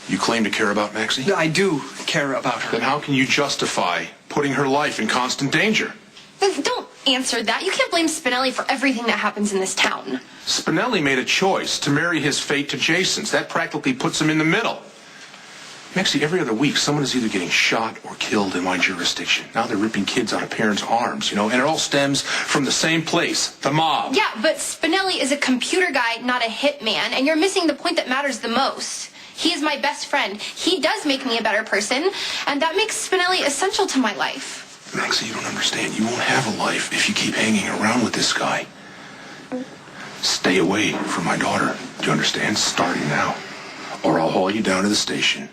You claim to care about Maxie? I do care about her. Then how can you justify putting her life in constant danger? Don't answer that. You can't blame Spinelli for everything that happens in this town. Spinelli made a choice to marry his fate to Jason's. That practically puts him in the middle. Maxie, every other week, someone is either getting shot or killed in my jurisdiction. Now they're ripping kids out of parents' arms, and it all stems from the same place, the mob. Yeah, but Spinelli is a computer guy, not a hitman, and you're missing the point that matters the most. He is my best friend. He does make me a better person, and that makes Spinelli essential to my life. Maxie, you don't understand. You won't have a life if you keep hanging around with this guy. Stay away from my daughter. Do you understand? Starting now. Or I'll haul you down to the station,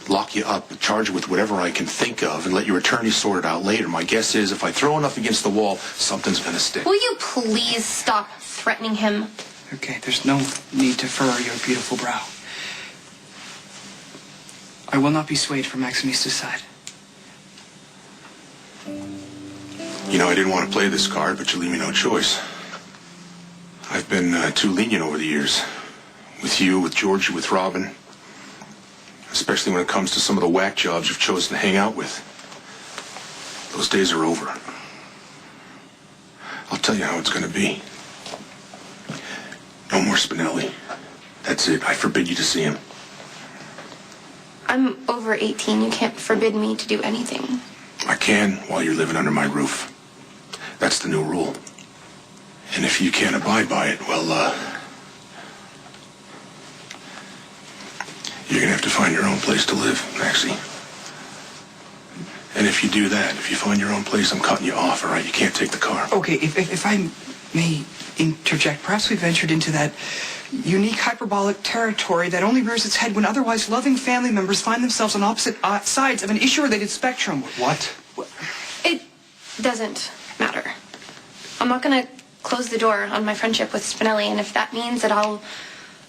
lock you up, charge you with whatever I can think of, and let your attorney sort it out later. My guess is if I throw enough against the wall, something's going to stick. Will you please stop threatening him? Okay, there's no need to furrow your beautiful brow. I will not be swayed from Maximista's side. I didn't want to play this card, but you leave me no choice. I've been too lenient over the years. With you, with Georgie, with Robin. Especially when it comes to some of the whack jobs you've chosen to hang out with. Those days are over. I'll tell you how it's going to be. No more Spinelli. That's it. I forbid you to see him. I'm over 18. You can't forbid me to do anything. I can while you're living under my roof. That's the new rule. And if you can't abide by it, well, you're going to have to find your own place to live, Maxie. And if you do that, if you find your own place, I'm cutting you off, all right? You can't take the car. Okay, if I may interject, perhaps we ventured into that unique hyperbolic territory that only rears its head when otherwise loving family members find themselves on opposite sides of an issue-related spectrum. What? It doesn't matter. I'm not going to close the door on my friendship with Spinelli, and if that means that I'll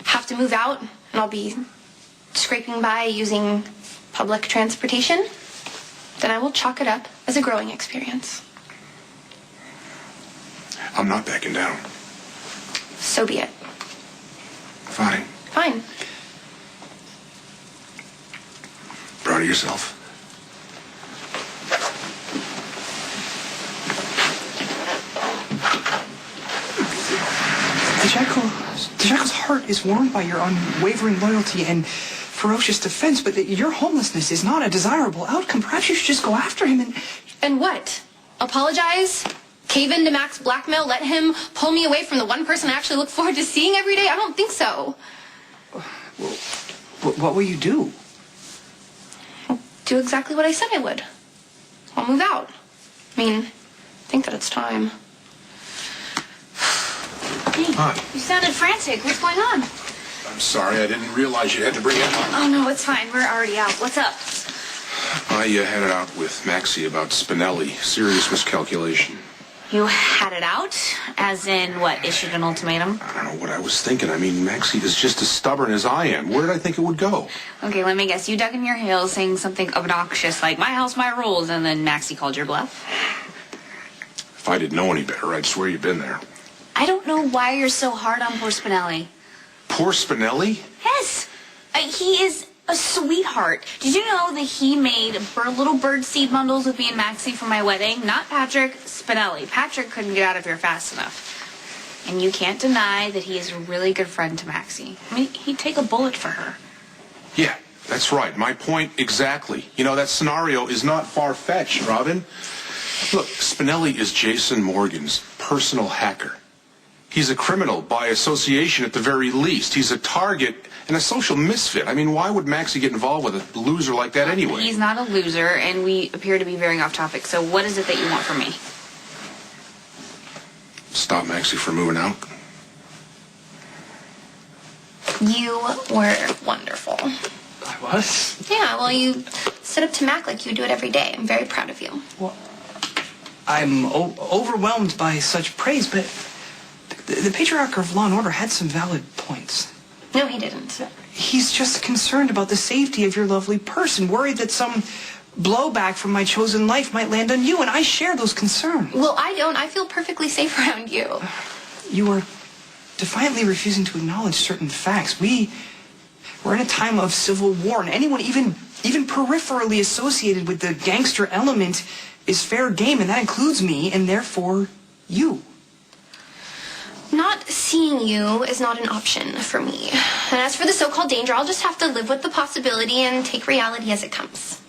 have to move out and I'll be scraping by using public transportation, then I will chalk it up as a growing experience. I'm not backing down. So be it. Fine. Fine. Proud of yourself? The Jackal's heart is warmed by your unwavering loyalty and ferocious defense, but your homelessness is not a desirable outcome. Perhaps you should just go after him and... And what? Apologize? Cave into Mac's blackmail? Let him pull me away from the one person I actually look forward to seeing every day? I don't think so. Well, what will you do? I'll do exactly what I said I would. I'll move out. I think that it's time. Hey, Hi. You sounded frantic. What's going on? I'm sorry, I didn't realize you had to bring it up. Oh, no, it's fine. We're already out. What's up? I had it out with Maxie about Spinelli. Serious miscalculation. You had it out? As in, what, issued an ultimatum? I don't know what I was thinking. Maxie is just as stubborn as I am. Where did I think it would go? Okay, let me guess. You dug in your heels saying something obnoxious like, my house, my rules, and then Maxie called your bluff? If I didn't know any better, I'd swear you'd been there. I don't know why you're so hard on poor Spinelli. Poor Spinelli? Yes. He is a sweetheart. Did you know that he made little bird seed bundles with me and Maxie for my wedding? Not Patrick, Spinelli. Patrick couldn't get out of here fast enough. And you can't deny that he is a really good friend to Maxie. He'd take a bullet for her. Yeah, that's right. My point exactly. That scenario is not far-fetched, Robin. Look, Spinelli is Jason Morgan's personal hacker. He's a criminal by association at the very least. He's a target and a social misfit. Why would Maxie get involved with a loser like that anyway? He's not a loser, and we appear to be veering off topic. So what is it that you want from me? Stop Maxie from moving out. You were wonderful. I was? Yeah, well, you stood up to Mac like you do it every day. I'm very proud of you. Well, I'm overwhelmed by such praise, but the patriarch of Law and Order had some valid points. No, he didn't. He's just concerned about the safety of your lovely person, worried that some blowback from my chosen life might land on you, and I share those concerns. Well, I don't. I feel perfectly safe around you. You are defiantly refusing to acknowledge certain facts. We We're in a time of civil war, and anyone even peripherally associated with the gangster element is fair game, and that includes me, and therefore you. Not seeing you is not an option for me. And as for the so-called danger, I'll just have to live with the possibility and take reality as it comes.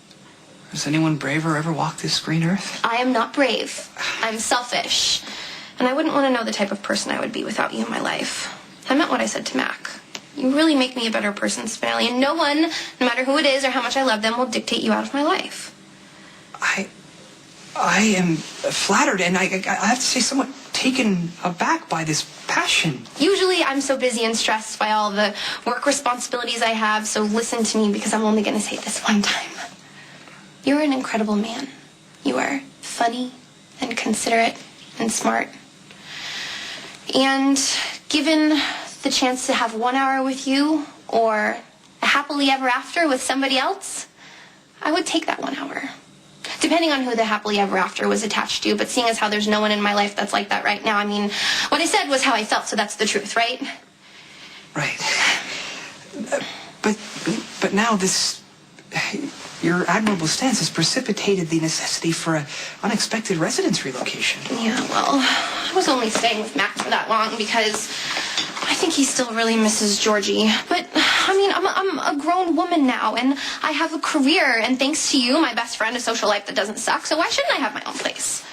Has anyone braver ever walked this green earth? I am not brave. I'm selfish. And I wouldn't want to know the type of person I would be without you in my life. I meant what I said to Mac. You really make me a better person, Spinelli, and no one, no matter who it is or how much I love them, will dictate you out of my life. I am flattered, and I have to say somewhat taken aback by this passion. Usually I'm so busy and stressed by all the work responsibilities I have, so listen to me because I'm only going to say this one time. You're an incredible man. You are funny and considerate and smart. And given the chance to have 1 hour with you or a happily ever after with somebody else, I would take that 1 hour. Depending on who the happily ever after was attached to, but seeing as how there's no one in my life that's like that right now, I mean, what I said was how I felt, so that's the truth, right? Right. But now this... Your admirable stance has precipitated the necessity for an unexpected residence relocation. Yeah, well, I was only staying with Mac for that long because I think he still really misses Georgie. But, I mean, I'm a grown woman now, and I have a career, and thanks to you, my best friend, a social life that doesn't suck, so why shouldn't I have my own place?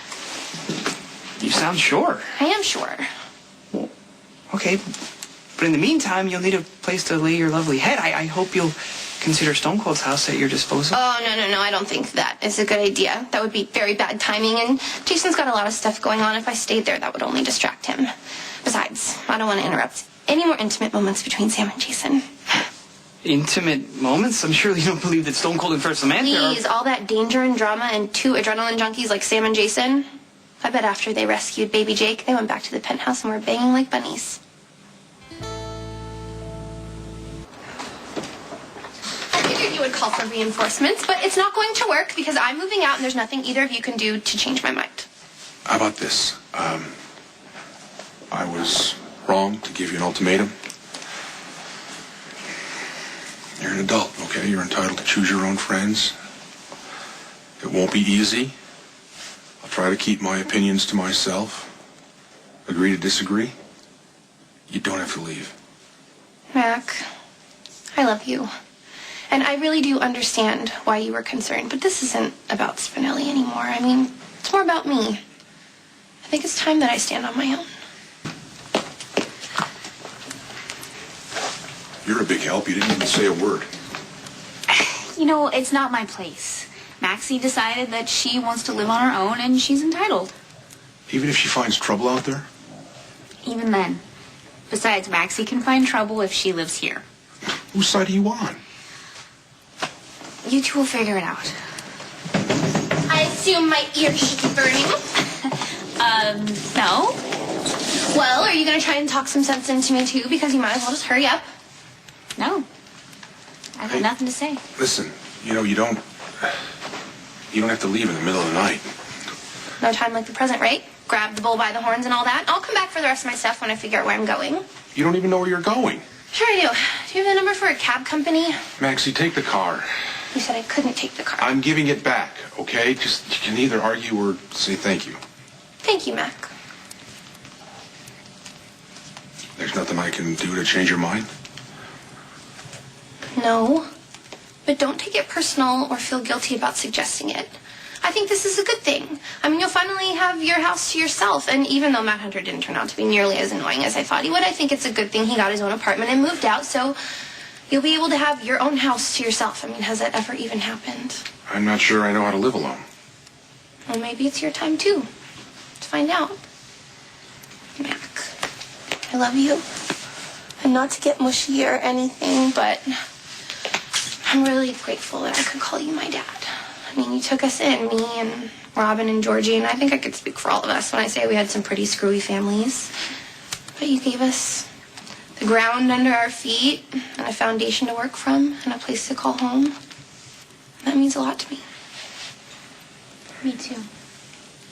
You sound sure. I am sure. Well, okay, but in the meantime, you'll need a place to lay your lovely head. I hope you'll consider Stone Cold's house at your disposal. Oh, no, I don't think that is a good idea. That would be very bad timing, and Jason's got a lot of stuff going on. If I stayed there, that would only distract him. Besides, I don't want to interrupt any more intimate moments between Sam and Jason. Intimate moments? I'm sure you don't believe that Stone Cold and First Samantha are... Please, all that danger and drama and two adrenaline junkies like Sam and Jason, I bet after they rescued baby Jake, they went back to the penthouse and were banging like bunnies. You would call for reinforcements, but it's not going to work because I'm moving out and there's nothing either of you can do to change my mind. How about this? I was wrong to give you an ultimatum. You're an adult, okay? You're entitled to choose your own friends. It won't be easy. I'll try to keep my opinions to myself. Agree to disagree? You don't have to leave. Mac, I love you. And I really do understand why you were concerned, but this isn't about Spinelli anymore. I mean, it's more about me. I think it's time that I stand on my own. You're a big help. You didn't even say a word. You know, it's not my place. Maxie decided that she wants to live on her own, and she's entitled. Even if she finds trouble out there? Even then. Besides, Maxie can find trouble if she lives here. Whose side are you on? You two will figure it out. I assume my ears should be burning. No. Well, are you going to try and talk some sense into me, too? Because you might as well just hurry up. No. I've got nothing to say. Listen, you don't have to leave in the middle of the night. No time like the present, right? Grab the bull by the horns and all that. I'll come back for the rest of my stuff when I figure out where I'm going. You don't even know where you're going. Sure I do. Do you have the number for a cab company? Maxie, take the car. You said I couldn't take the car. I'm giving it back, okay? Just, you can either argue or say thank you. Thank you, Mac. There's nothing I can do to change your mind? No. But don't take it personal or feel guilty about suggesting it. I think this is a good thing. I mean, you'll finally have your house to yourself. And even though Matt Hunter didn't turn out to be nearly as annoying as I thought he would, I think it's a good thing he got his own apartment and moved out. So you'll be able to have your own house to yourself. I mean, has that ever even happened? I'm not sure I know how to live alone. Well, maybe it's your time, too, to find out. Mac, I love you. And not to get mushy or anything, but I'm really grateful that I could call you my dad. I mean, you took us in, me and Robin and Georgie, and I think I could speak for all of us when I say we had some pretty screwy families. But you gave us the ground under our feet and a foundation to work from and a place to call home. That means a lot to me. Me too.